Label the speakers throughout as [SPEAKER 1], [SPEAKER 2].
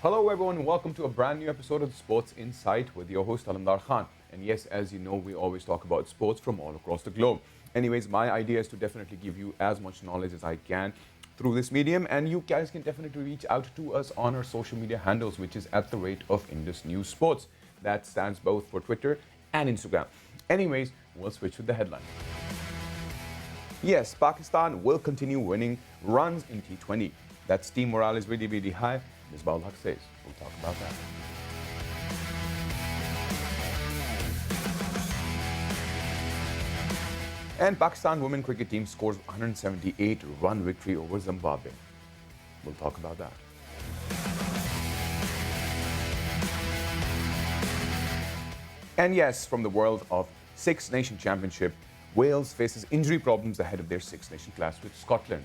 [SPEAKER 1] Hello, everyone, and welcome to a brand new episode of Sports Insight with your host, Alamdar Khan. And yes, as you know, we always talk about sports from all across the globe. Anyways, my idea is to definitely give you as much knowledge as I can through this medium, and you guys can definitely reach out to us on our social media handles, which is at the rate of Indus News Sports. That stands both for Twitter and Instagram. Anyways, we'll switch with the headline. Yes, Pakistan will continue winning runs in T20. That's team morale is really, really high. Ms. Haq says. We'll talk about that. And Pakistan women cricket team scores 178-run victory over Zimbabwe. We'll talk about that. And yes, from the world of Six Nation Championship, Wales faces injury problems ahead of their Six Nation clash with Scotland.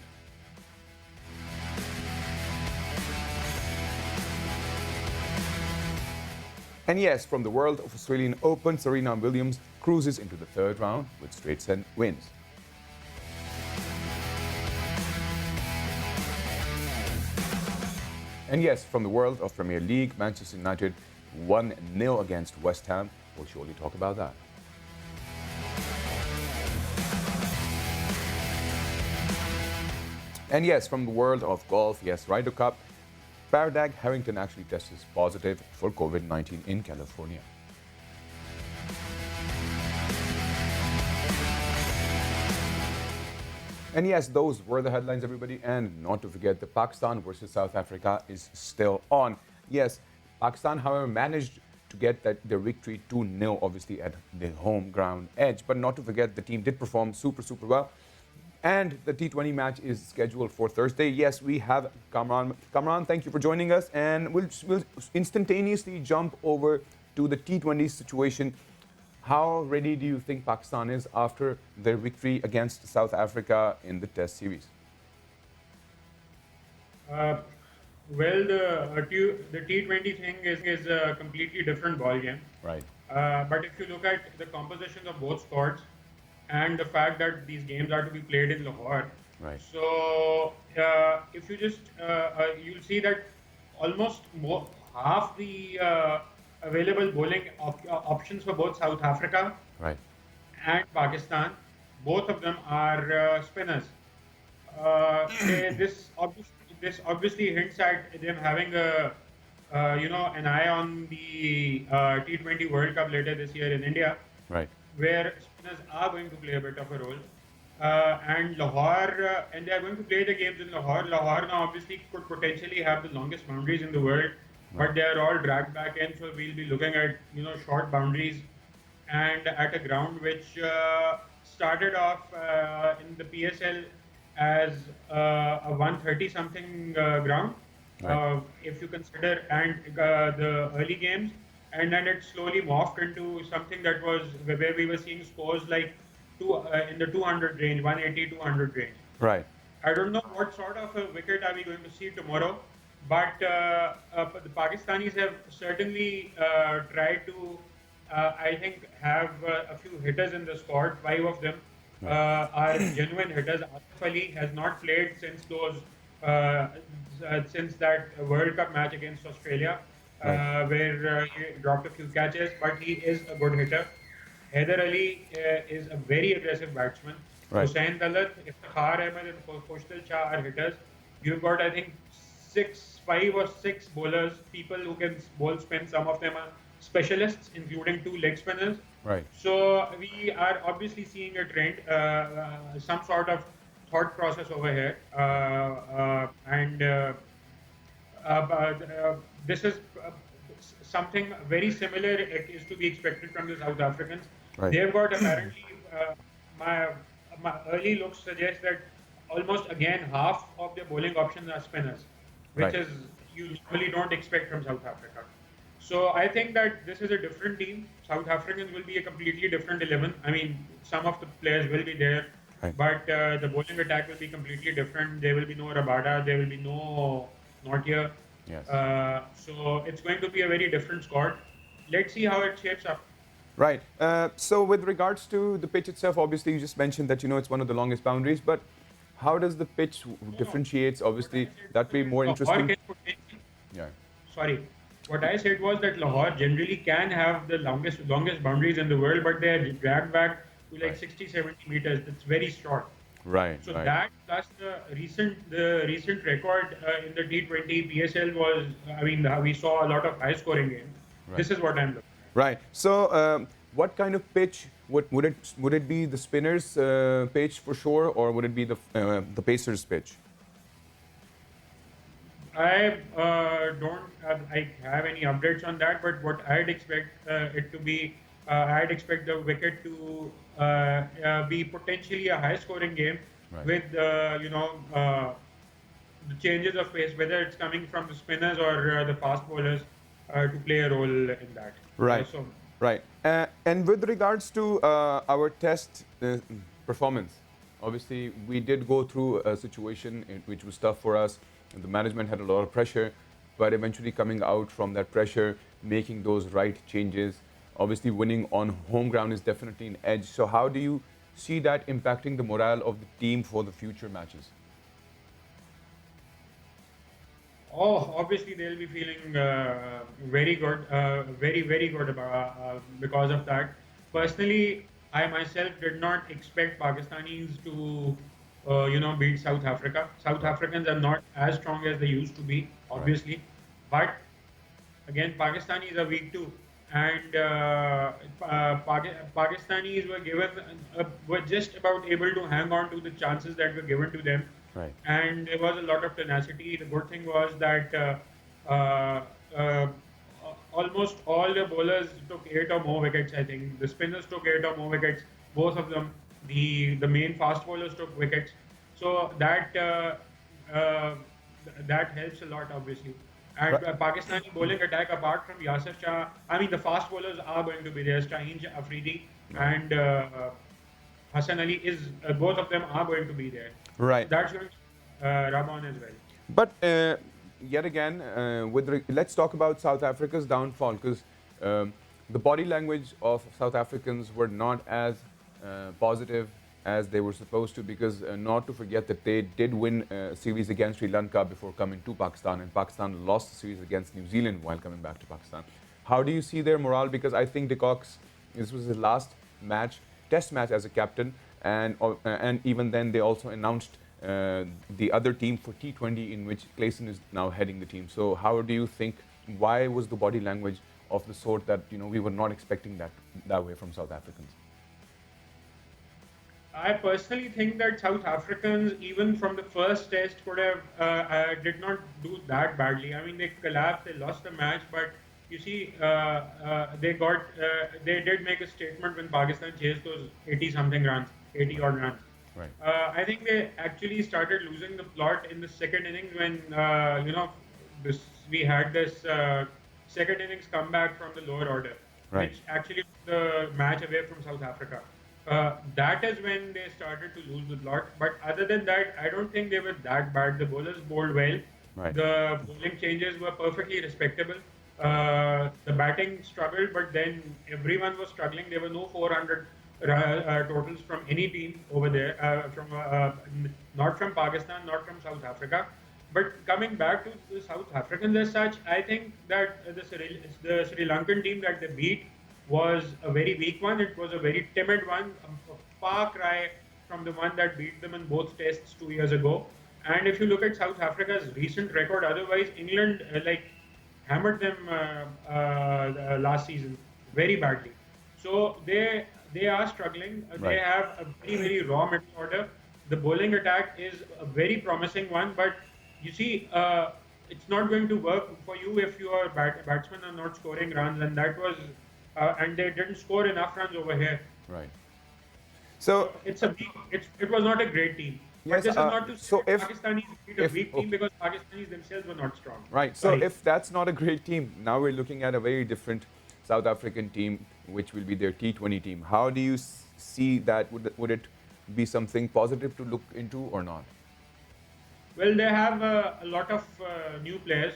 [SPEAKER 1] And yes, from the world of Australian Open, Serena Williams cruises into the third round with straight set wins. And yes, from the world of Premier League, Manchester United 1-0 against West Ham. We'll surely talk about that. And yes, from the world of golf, yes, Ryder Cup, Paradag Harrington actually tested positive for COVID-19 in California. And yes, those were the headlines, everybody. And not to forget, the Pakistan versus South Africa is still on. Yes, Pakistan, however, managed to get their victory 2-0, obviously, at the home ground edge. But not to forget, the team did perform super well. And the T20 match is scheduled for Thursday. Yes, we have Kamran. Kamran, thank you for joining us. And we'll instantaneously jump over to the T20 situation. How ready do you think Pakistan is after their victory against South Africa in the Test series?
[SPEAKER 2] Well, the T20 thing is a completely different ballgame.
[SPEAKER 1] Right.
[SPEAKER 2] But if you look at the composition of both squads, and the fact that these games are to be played in Lahore.
[SPEAKER 1] Right.
[SPEAKER 2] So if you just, you'll see that almost half the available bowling options for both South Africa
[SPEAKER 1] Right.
[SPEAKER 2] and Pakistan, both of them are spinners. This obviously hints at them having an eye on the T20 World Cup later this year in India.
[SPEAKER 1] Right.
[SPEAKER 2] Where spinners are going to play a bit of a role. And Lahore, and they are going to play the games in Lahore. Lahore now obviously could potentially have the longest boundaries in the world, but they are all dragged back in, so we'll be looking at short boundaries and at a ground which started off in the PSL as a 130 something ground, if you consider, and the early games. And then it slowly morphed into something that was where we were seeing scores like in the 200 range, 180, 200 range.
[SPEAKER 1] Right.
[SPEAKER 2] I don't know what sort of a wicket are we going to see tomorrow, but the Pakistanis have certainly tried to, I think, have a few hitters in the squad. 5 of them are genuine hitters. Asif Ali has not played since that World Cup match against Australia. Where he dropped a few catches, but he is a good hitter. Haider Ali is a very aggressive batsman.
[SPEAKER 1] Right.
[SPEAKER 2] Hussain Talat, Iftikhar Ahmed, and Khoshal Shah are hitters. You've got, I think, 5 or 6 bowlers, people who can bowl spin. Some of them are specialists, including 2 leg spinners.
[SPEAKER 1] Right.
[SPEAKER 2] So we are obviously seeing a trend, some sort of thought process over here, this is something very similar is to be expected from the South Africans.
[SPEAKER 1] Right.
[SPEAKER 2] They've got apparently, my early looks suggest that almost again half of their bowling options are spinners, which is you normally don't expect from South Africa. So I think that this is a different team. South Africans will be a completely different 11. I mean, some of the players will be there, but the bowling attack will be completely different. There will be no Rabada, there will be no Nortje.
[SPEAKER 1] Yes.
[SPEAKER 2] So it's going to be a very different squad. Let's see how it shapes up.
[SPEAKER 1] Right. So with regards to the pitch itself, obviously you just mentioned that it's one of the longest boundaries, but how does the pitch differentiates? Obviously, that'd be more interesting. Yeah.
[SPEAKER 2] sorry. What I said was that Lahore generally can have the longest boundaries in the world, but they are dragged back to like
[SPEAKER 1] Right.
[SPEAKER 2] 60, 70 meters. That's very short.
[SPEAKER 1] Right.
[SPEAKER 2] So
[SPEAKER 1] Right.
[SPEAKER 2] that plus the recent record in the T20 PSL was, I mean, we saw a lot of high scoring games.
[SPEAKER 1] Right.
[SPEAKER 2] This is what I'm looking at.
[SPEAKER 1] Right. So, what kind of pitch would it be the spinners' pitch for sure, or would it be the Pacers' pitch?
[SPEAKER 2] I don't I have any updates on that, but what I'd expect it to be, I'd expect the wicket to be potentially a high-scoring game
[SPEAKER 1] Right.
[SPEAKER 2] with the changes of pace, whether it's coming from the spinners or the fast bowlers to play a role in that.
[SPEAKER 1] Right.
[SPEAKER 2] So
[SPEAKER 1] Right. And with regards to our test performance, obviously we did go through a situation which was tough for us. And the management had a lot of pressure, but eventually coming out from that pressure, making those right changes, obviously winning on home ground is definitely an edge. So how do you see that impacting the morale of the team for the future matches?
[SPEAKER 2] Oh, obviously they'll be feeling very good, very good about because of that. Personally, I myself did not expect Pakistanis to, beat South Africa. South
[SPEAKER 1] Right.
[SPEAKER 2] Africans are not as strong as they used to be,
[SPEAKER 1] Right.
[SPEAKER 2] obviously, but again, Pakistanis are weak too, and Pakistanis were just about able to hang on to the chances that were given to them,
[SPEAKER 1] Right.
[SPEAKER 2] and there was a lot of tenacity. The good thing was that uh, uh, almost all the bowlers took 8 or more wickets. I think the spinners took 8 or more wickets. Both of them, the main fast bowlers took wickets, so uh, that helps a lot, obviously. And
[SPEAKER 1] Right.
[SPEAKER 2] Pakistani bowling attack, apart from Yasir Shah, I mean, the fast bowlers are going to be there. Shaheen Afridi
[SPEAKER 1] Right.
[SPEAKER 2] and Hassan Ali both of them are going to be there. So
[SPEAKER 1] Right.
[SPEAKER 2] that's going to rub on as well.
[SPEAKER 1] But yet again, let's talk about South Africa's downfall, because the body language of South Africans were not as positive as they were supposed to, because not to forget that they did win a series against Sri Lanka before coming to Pakistan, and Pakistan lost the series against New Zealand while coming back to Pakistan. How do you see their morale? Because I think de Kock's, this was his last match, test match as a captain, and even then they also announced the other team for T20, in which Clayson is now heading the team. So how do you think, why was the body language of the sort that we were not expecting that way from South Africans?
[SPEAKER 2] I personally think that South Africans, even from the first test, could have did not do that badly. I mean, they collapsed, they lost the match, but you see, they did make a statement when Pakistan chased those 80 something runs, 80 odd runs.
[SPEAKER 1] Right.
[SPEAKER 2] I think they actually started losing the plot in the second innings when we had this second innings comeback from the lower order,
[SPEAKER 1] Right.
[SPEAKER 2] which actually took the match away from South Africa. That is when they started to lose the plot. But other than that, I don't think they were that bad. The bowlers bowled well.
[SPEAKER 1] Right.
[SPEAKER 2] The bowling changes were perfectly respectable. The batting struggled, but then everyone was struggling. There were no 400 totals from any team over there, not from Pakistan, not from South Africa. But coming back to the South Africans as such, I think that the Sri Lankan team that they beat was a very weak one. It was a very timid one, a far cry from the one that beat them in both tests 2 years ago. And if you look at South Africa's recent record, otherwise England hammered them last season very badly. So they are struggling. They
[SPEAKER 1] Right.
[SPEAKER 2] have a very raw middle order. The bowling attack is a very promising one, but you see, it's not going to work for you if your batsmen are not scoring runs, and they didn't score enough runs over here.
[SPEAKER 1] Right. So
[SPEAKER 2] It was not a great team. But
[SPEAKER 1] yes.
[SPEAKER 2] this is not to say
[SPEAKER 1] So
[SPEAKER 2] that Pakistanis beat a
[SPEAKER 1] if
[SPEAKER 2] weak
[SPEAKER 1] okay.
[SPEAKER 2] team, because Pakistanis themselves were not strong.
[SPEAKER 1] Right. So
[SPEAKER 2] Sorry.
[SPEAKER 1] if that's not a great team, now we're looking at a very different South African team, which will be their T20 team. How do you see that? Would it be something positive to look into or not?
[SPEAKER 2] Well, they have a lot of new players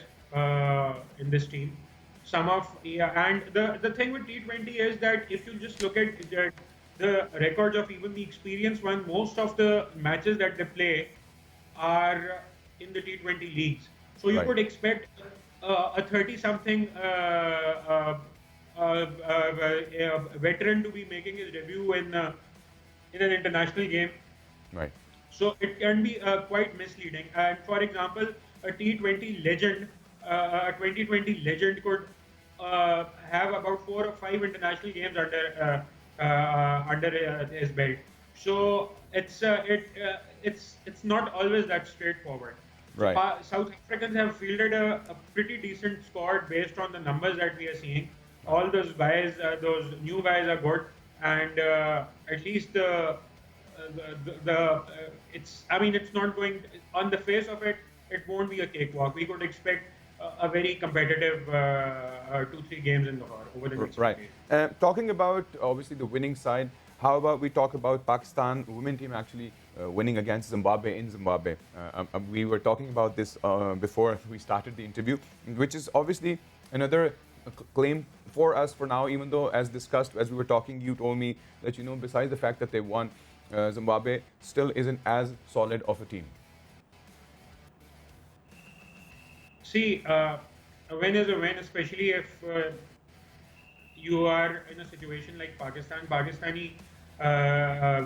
[SPEAKER 2] in this team. And the thing with T20 is that if you just look at the records of even the experienced one, most of the matches that they play are in the T20 leagues. So you
[SPEAKER 1] Right.
[SPEAKER 2] could expect a 30-something veteran to be making his debut in an international game.
[SPEAKER 1] Right.
[SPEAKER 2] So it can be quite misleading. And for example, a T20 legend, a 2020 legend could have about 4 or 5 international games under his belt. So it's not always that straightforward. So
[SPEAKER 1] Right.
[SPEAKER 2] South Africans have fielded a pretty decent squad based on the numbers that we are seeing.
[SPEAKER 1] Right.
[SPEAKER 2] All those guys, those new guys are good, and at least it's, I mean, it's not going, on the face of it, it won't be a cakewalk. We could expect a very competitive 2-3 games in Lahore over the next few
[SPEAKER 1] Right.
[SPEAKER 2] days.
[SPEAKER 1] Talking about obviously the winning side, how about we talk about Pakistan women team actually winning against Zimbabwe in Zimbabwe? We were talking about this before we started the interview, which is obviously another claim for us for now, even though, as discussed, as we were talking, you told me that, besides the fact that they won, Zimbabwe still isn't as solid of a team.
[SPEAKER 2] See, a win is a win, especially if you are in a situation like Pakistan. Pakistani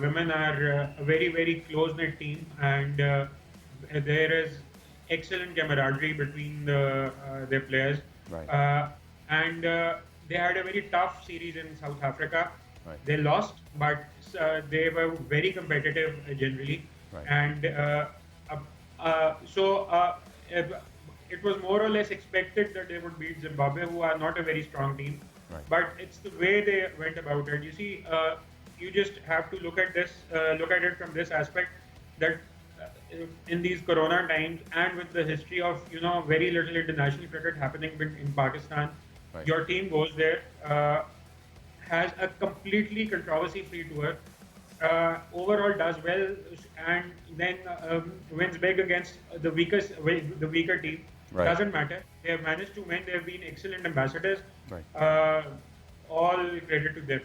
[SPEAKER 2] women are a very, very close-knit team, and there is excellent camaraderie between their players.
[SPEAKER 1] Right.
[SPEAKER 2] And they had a very tough series in South Africa.
[SPEAKER 1] Right.
[SPEAKER 2] They lost, but they were very competitive generally.
[SPEAKER 1] Right.
[SPEAKER 2] And so it was more or less expected that they would beat Zimbabwe, who are not a very strong team.
[SPEAKER 1] Right.
[SPEAKER 2] But it's the way they went about it. You see, you just have to look at it from this aspect, that in these corona times and with the history of very little international cricket happening in Pakistan,
[SPEAKER 1] Right.
[SPEAKER 2] your team goes there, has a completely controversy-free tour, overall does well, and then wins big against the weaker team.
[SPEAKER 1] Right.
[SPEAKER 2] Doesn't matter. They have managed to win. They have been excellent ambassadors.
[SPEAKER 1] Right.
[SPEAKER 2] All credit to them.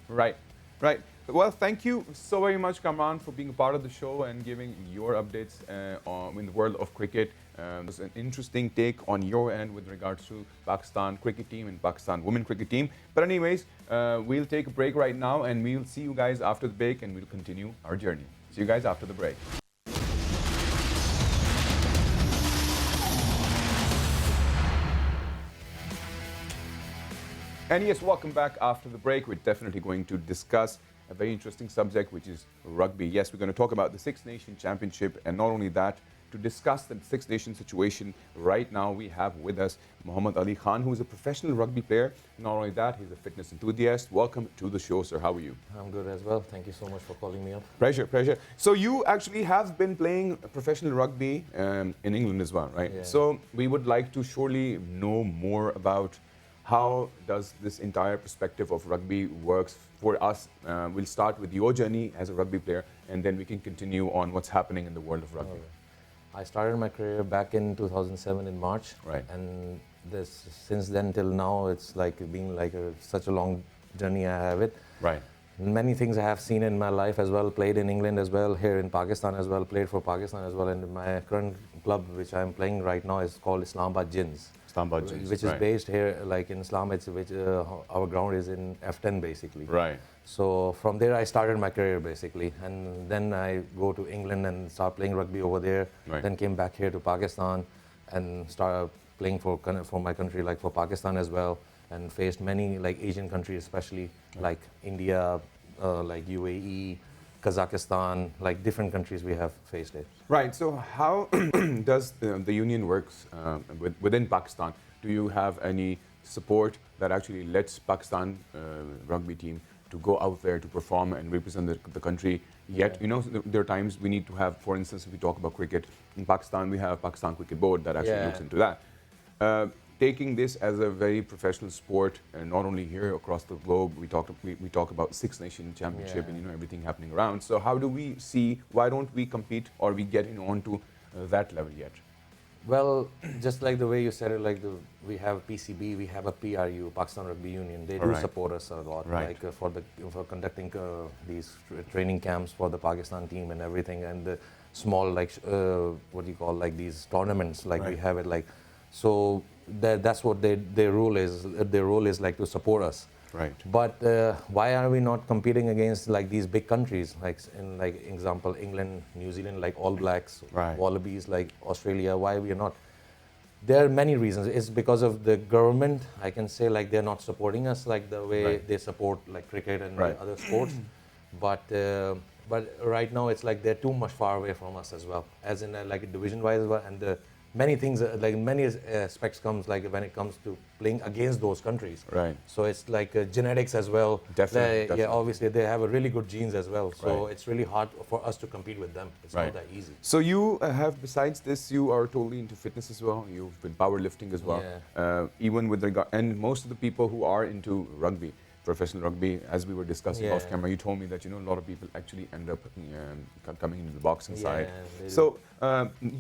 [SPEAKER 1] Right, right. Well, thank you so very much, Kamran, for being a part of the show and giving your updates in the world of cricket. It was an interesting take on your end with regards to Pakistan cricket team and Pakistan women cricket team. But anyways, we'll take a break right now, and we'll see you guys after the break, and we'll continue our journey. See you guys after the break. And yes, welcome back after the break. We're definitely going to discuss a very interesting subject, which is rugby. Yes, we're going to talk about the Six Nation Championship, and not only that, to discuss the Six Nation situation right now, we have with us Muhammad Ali Khan, who is a professional rugby player. Not only that, he's a fitness enthusiast. Welcome to the show, sir. How are you?
[SPEAKER 3] I'm good as well. Thank you so much for calling me up.
[SPEAKER 1] Pleasure, pleasure. So you actually have been playing professional rugby in England as well, right?
[SPEAKER 3] Yeah.
[SPEAKER 1] So we would like to surely know more about how does this entire perspective of rugby works for us. We'll start with your journey as a rugby player, and then we can continue on what's happening in the world of rugby.
[SPEAKER 3] Alright. I started my career back in 2007 in March.
[SPEAKER 1] Right.
[SPEAKER 3] And since then till now, it's like been like such a long journey I have it.
[SPEAKER 1] Right.
[SPEAKER 3] Many things I have seen in my life as well, played in England as well, here in Pakistan as well, played for Pakistan as well. And my current club, which I'm playing right now, is called Islamabad Jinns. Which is based here, like in Islam, our ground is in F10 basically.
[SPEAKER 1] Right.
[SPEAKER 3] So from there I started my career basically, and then I go to England and start playing rugby over there.
[SPEAKER 1] Right.
[SPEAKER 3] Then came back here to Pakistan and started playing for my country, like for Pakistan as well, and faced many like Asian countries, especially like India, like UAE, Kazakhstan, like different countries we have faced it.
[SPEAKER 1] Right. So how does the union works within Pakistan? Do you have any support that actually lets Pakistan rugby team to go out there to perform and represent the country? Yet, there are times we need to have, for instance, if we talk about cricket, in Pakistan, we have Pakistan Cricket Board that actually looks into that. Taking this as a very professional sport, and not only here across the globe, we talk about Six Nation Championship and everything happening around. So how do we see, why don't we compete or we get onto that level yet?
[SPEAKER 3] Well, just like the way you said it, like we have PCB, we have a PRU, Pakistan Rugby Union. They do support us a lot, like for conducting these training camps for the Pakistan team and everything, and the small like what do you call like these tournaments, like we have it like. So that's what their role is. Their role is like to support us.
[SPEAKER 1] Right.
[SPEAKER 3] But why are we not competing against like these big countries, like in like example England, New Zealand, like All Blacks,
[SPEAKER 1] Right.
[SPEAKER 3] Wallabies, like Australia? Why we are not? There are many reasons. It's because of the government. I can say like they're not supporting us like the way
[SPEAKER 1] Right.
[SPEAKER 3] they support like cricket and
[SPEAKER 1] Right.
[SPEAKER 3] other sports. But right now it's like they're too much far away from us as well, as in like division-wise as well, and the many things like many aspects comes like when it comes to playing against those countries.
[SPEAKER 1] Right.
[SPEAKER 3] So it's like genetics as well.
[SPEAKER 1] Definitely.
[SPEAKER 3] Yeah, obviously they have a really good genes as well. So
[SPEAKER 1] Right.
[SPEAKER 3] it's really hard for us to compete with them. It's
[SPEAKER 1] Right.
[SPEAKER 3] not that easy.
[SPEAKER 1] So you have, besides this, you are totally into fitness as well. You've been powerlifting as well.
[SPEAKER 3] Yeah.
[SPEAKER 1] Even with regard, and most of the people who are into rugby, professional rugby, as we were discussing off
[SPEAKER 3] Yeah.
[SPEAKER 1] camera, you told me that a lot of people actually end up coming into the boxing side.
[SPEAKER 3] they do.
[SPEAKER 1] So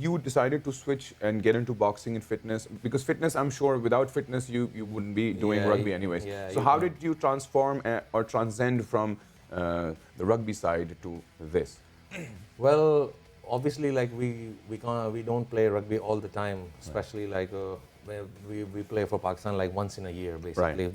[SPEAKER 1] you decided to switch and get into boxing and fitness, because fitness, I'm sure, without fitness, you wouldn't be doing
[SPEAKER 3] Yeah,
[SPEAKER 1] rugby anyways.
[SPEAKER 3] yeah,
[SPEAKER 1] So
[SPEAKER 3] you
[SPEAKER 1] how
[SPEAKER 3] can't.
[SPEAKER 1] did you transform or transcend from the rugby side to this?
[SPEAKER 3] Well, obviously, like we don't play rugby all the time, especially like where we play for Pakistan like once in a year, basically.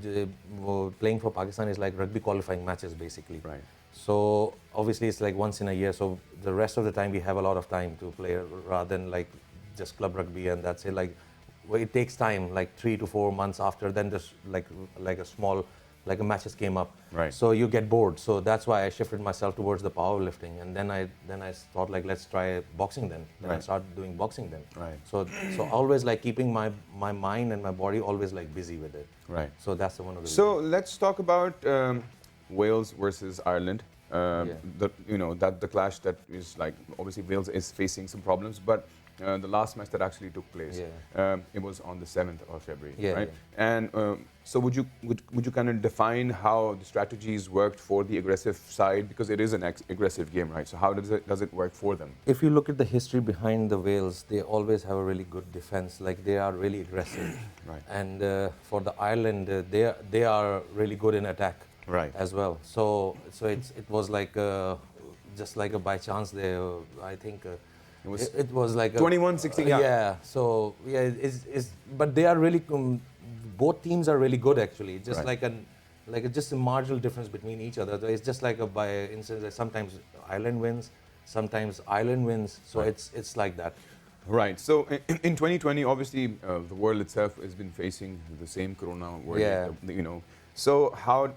[SPEAKER 3] Playing for Pakistan is like rugby qualifying matches, basically.
[SPEAKER 1] Right.
[SPEAKER 3] So obviously it's like once in a year. So the rest of the time we have a lot of time to play rather than like just club rugby, and that's it. Like it takes time, like 3 to 4 months after. Then there's like a small like a matches came up.
[SPEAKER 1] Right.
[SPEAKER 3] So you get bored. So that's why I shifted myself towards the powerlifting, and then I thought like let's try boxing then. Then I
[SPEAKER 1] Right.
[SPEAKER 3] started doing boxing then.
[SPEAKER 1] Right.
[SPEAKER 3] So always like keeping my mind and my body always like busy with it.
[SPEAKER 1] Right.
[SPEAKER 3] So that's one of the
[SPEAKER 1] So let's talk about Wales versus Ireland.
[SPEAKER 3] Yeah.
[SPEAKER 1] The clash that is like, obviously Wales is facing some problems, but the last match that actually took place, it was on the 7th of February,
[SPEAKER 3] Yeah,
[SPEAKER 1] right?
[SPEAKER 3] yeah.
[SPEAKER 1] And so would you kind of define how the strategies worked for the aggressive side, because it is an aggressive game, right? So how does it work for them?
[SPEAKER 3] If you look at the history behind the Wales, they always have a really good defense. Like they are really aggressive.
[SPEAKER 1] Right.
[SPEAKER 3] And for the Ireland, they are really good in attack.
[SPEAKER 1] Right.
[SPEAKER 3] As well. So it was like just like a by chance there. I think it was like
[SPEAKER 1] 21-16. Yeah.
[SPEAKER 3] Yeah. So yeah, but they are really both teams are really good actually. Just
[SPEAKER 1] Right.
[SPEAKER 3] like just a marginal difference between each other. It's just like a by instance that sometimes Ireland wins, sometimes Ireland wins. So
[SPEAKER 1] Right.
[SPEAKER 3] it's like that.
[SPEAKER 1] Right. So in 2020, obviously, the world itself has been facing the same corona.
[SPEAKER 3] Yeah.
[SPEAKER 1] So how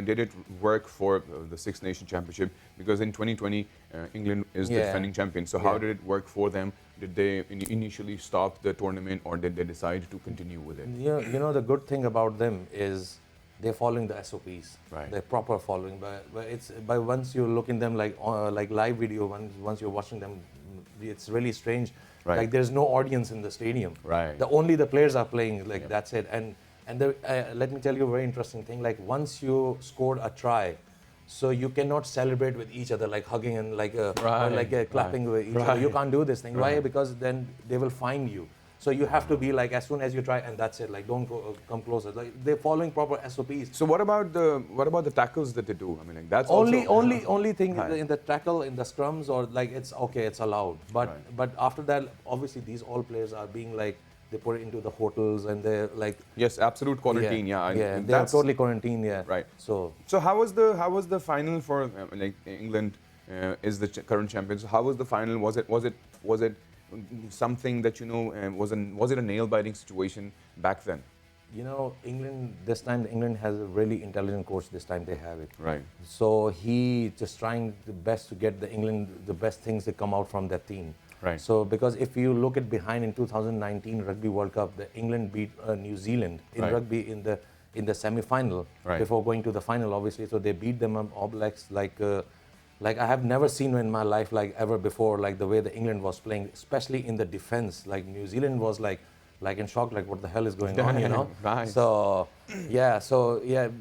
[SPEAKER 1] did it work for the Six Nation Championship? Because in 2020, England is the
[SPEAKER 3] Yeah.
[SPEAKER 1] defending champion. So how
[SPEAKER 3] Yeah.
[SPEAKER 1] did it work for them? Did they initially stop the tournament, or did they decide to continue with it?
[SPEAKER 3] You know the good thing about them is they're following the SOPs.
[SPEAKER 1] Right.
[SPEAKER 3] They're proper following. But it's by once you look in them like live video, once you're watching them, it's really strange.
[SPEAKER 1] Right.
[SPEAKER 3] Like there's no audience in the stadium.
[SPEAKER 1] Right.
[SPEAKER 3] Only the players are playing. Like
[SPEAKER 1] Yep.
[SPEAKER 3] that's it. And let me tell you a very interesting thing. Like once you scored a try, so you cannot celebrate with each other like hugging and like
[SPEAKER 1] Right,
[SPEAKER 3] or like clapping
[SPEAKER 1] right,
[SPEAKER 3] with each other. You
[SPEAKER 1] right.
[SPEAKER 3] can't do this thing. Why?
[SPEAKER 1] Right.
[SPEAKER 3] Because then they will find you. So you have to be like as soon as you try, and that's it. Like don't come closer. Like they're following proper SOPs.
[SPEAKER 1] So what about the tackles that they do? I mean, like that's
[SPEAKER 3] Only
[SPEAKER 1] also,
[SPEAKER 3] thing
[SPEAKER 1] Right.
[SPEAKER 3] in the tackle, in the scrums, or like it's okay, it's allowed. But
[SPEAKER 1] Right.
[SPEAKER 3] but after that, obviously these all players are being like they put it into the hotels and they're like
[SPEAKER 1] Yes, absolute quarantine. Yeah,
[SPEAKER 3] yeah, they are
[SPEAKER 1] that's
[SPEAKER 3] totally quarantined. Yeah,
[SPEAKER 1] right.
[SPEAKER 3] So
[SPEAKER 1] So how was the final for like England is the current champions? How was the final? Was it something that was it a nail biting situation back then?
[SPEAKER 3] you know, England has a really intelligent coach. This time they have it.
[SPEAKER 1] Right.
[SPEAKER 3] So he just trying the best to get the best things that come out from that team.
[SPEAKER 1] Right.
[SPEAKER 3] So because if you look at behind in 2019 Rugby World Cup, the England beat New Zealand in
[SPEAKER 1] Right.
[SPEAKER 3] rugby in the semi-final
[SPEAKER 1] Right.
[SPEAKER 3] before going to the final, obviously. So they beat them up All Blacks like I have never seen in my life like ever before, like the way the England was playing, especially in the defense. Like New Zealand was like in shock, like what the hell is going on, you know?
[SPEAKER 1] Right.
[SPEAKER 3] So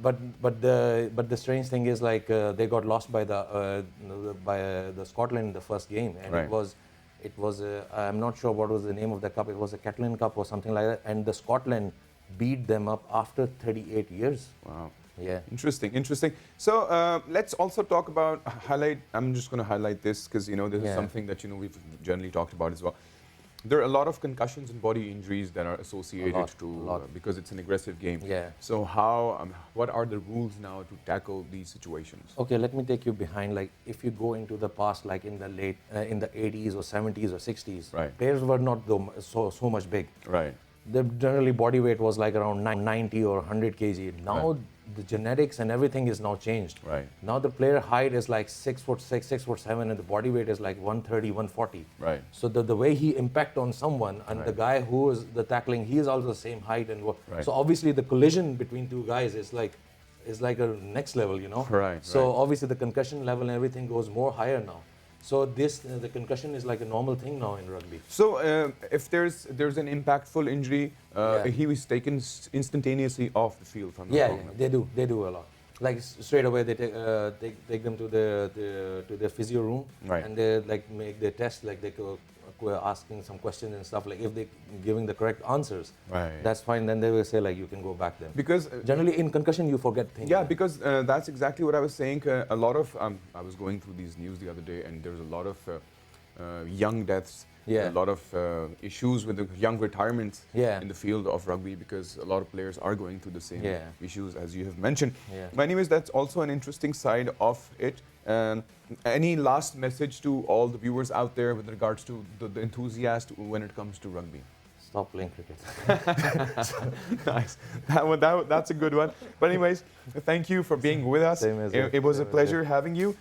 [SPEAKER 3] but the strange thing is like they got lost by the Scotland in the first game, and
[SPEAKER 1] Right.
[SPEAKER 3] it was I'm not sure what was the name of the cup. It was a Catlin Cup or something like that, and the Scotland beat them up after 38 years.
[SPEAKER 1] Wow.
[SPEAKER 3] Yeah.
[SPEAKER 1] Interesting. So let's also talk about I'm just going to highlight this because this is
[SPEAKER 3] Yeah.
[SPEAKER 1] something that we've generally talked about as well. There are a lot of concussions and body injuries that are associated because it's an aggressive game.
[SPEAKER 3] Yeah.
[SPEAKER 1] So what are the rules now to tackle these situations?
[SPEAKER 3] Okay, let me take you behind. Like, if you go into the past, like in the in the 80s or 70s or 60s,
[SPEAKER 1] Right.
[SPEAKER 3] players were not so much big.
[SPEAKER 1] Right.
[SPEAKER 3] The generally body weight was like around 90 or 100 kg. Now the genetics and everything is now changed.
[SPEAKER 1] Right.
[SPEAKER 3] Now the player height is like 6'6", 6'7", and the body weight is like 130, 140.
[SPEAKER 1] Right.
[SPEAKER 3] So the way he impact on someone and the guy who is the tackling, he is also the same height and so obviously the collision between two guys is like a next level, you know.
[SPEAKER 1] Right.
[SPEAKER 3] So obviously the concussion level and everything goes more higher now. So the concussion is like a normal thing now in rugby.
[SPEAKER 1] So if there's an impactful injury, he was taken instantaneously off the field from the program.
[SPEAKER 3] They do a lot. Like straight away they take them to the physio room, and they like make their test, like they go asking some questions and stuff, like if they giving the correct answers, that's fine, then they will say like you can go back then.
[SPEAKER 1] Because
[SPEAKER 3] generally in concussion you forget things.
[SPEAKER 1] Yeah, because that's exactly what I was saying. A lot of I was going through these news the other day, and there's a lot of young deaths, a lot of issues with the young retirements in the field of rugby, because a lot of players are going through the same issues as you have mentioned. But anyways, that's also an interesting side of it. Any last message to all the viewers out there with regards to the enthusiast when it comes to rugby?
[SPEAKER 3] Stop playing cricket.
[SPEAKER 1] Nice. That's a good one. But anyways, thank you for being with us. It was a pleasure having you.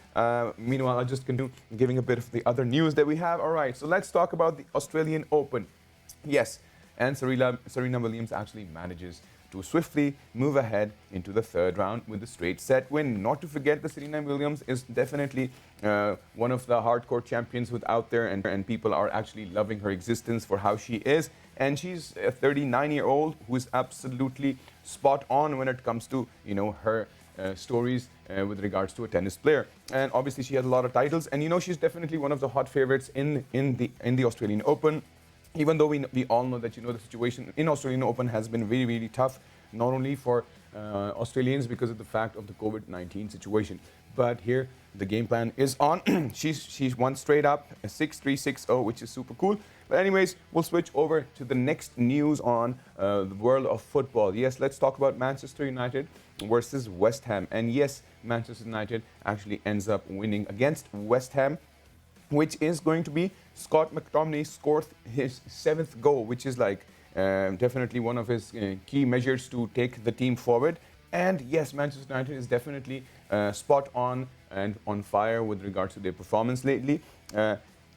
[SPEAKER 1] Meanwhile, I'll just continue giving a bit of the other news that we have. All right, so let's talk about the Australian Open. Yes, and Serena Williams actually manages to swiftly move ahead into the third round with a straight set win. Not to forget that Serena Williams is definitely one of the hardcore champions out there, and people are actually loving her existence for how she is. And she's a 39-year-old who is absolutely spot on when it comes to, you know, her stories with regards to a tennis player. And obviously she has a lot of titles, and you know, she's definitely one of the hot favorites in the Australian Open. Even though we all know that, you know, the situation in Australian Open has been really, really tough, not only for Australians because of the fact of the COVID-19 situation, but here the game plan is on. she's won straight up, a 6-3, 6-0, which is super cool. But anyways, we'll switch over to the next news on the world of football. Yes, let's talk about Manchester United versus West Ham. And yes, Manchester United actually ends up winning against West Ham, which is going to be Scott McTominay scored his 7th goal, which is like definitely one of his key measures to take the team forward. And yes, Manchester United is definitely spot on and on fire with regards to their performance lately.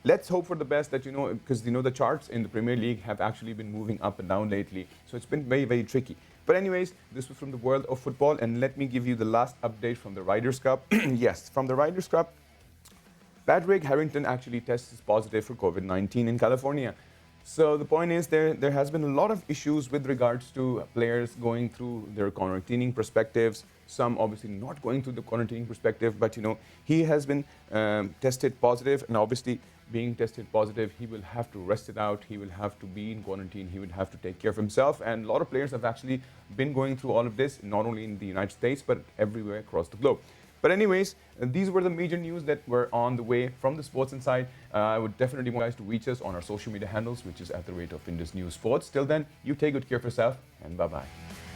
[SPEAKER 1] Let's hope for the best, that, you know, because, you know, the charts in the Premier League have actually been moving up and down lately. So it's been very, very tricky. But anyways, this was from the world of football. And let me give you the last update from the Riders' Cup. Yes, from the Riders' Cup, Patrick Harrington actually tests positive for COVID-19 in California. So the point is, there has been a lot of issues with regards to players going through their quarantining perspectives. Some obviously not going through the quarantining perspective, but, you know, he has been tested positive, and obviously being tested positive, he will have to rest it out. He will have to be in quarantine. He will have to take care of himself. And a lot of players have actually been going through all of this, not only in the United States, but everywhere across the globe. But anyways, these were the major news that were on the way from the Sports Inside. I would definitely want you guys to reach us on our social media handles, which is @Indus News Sports. Till then, you take good care of yourself, and bye-bye.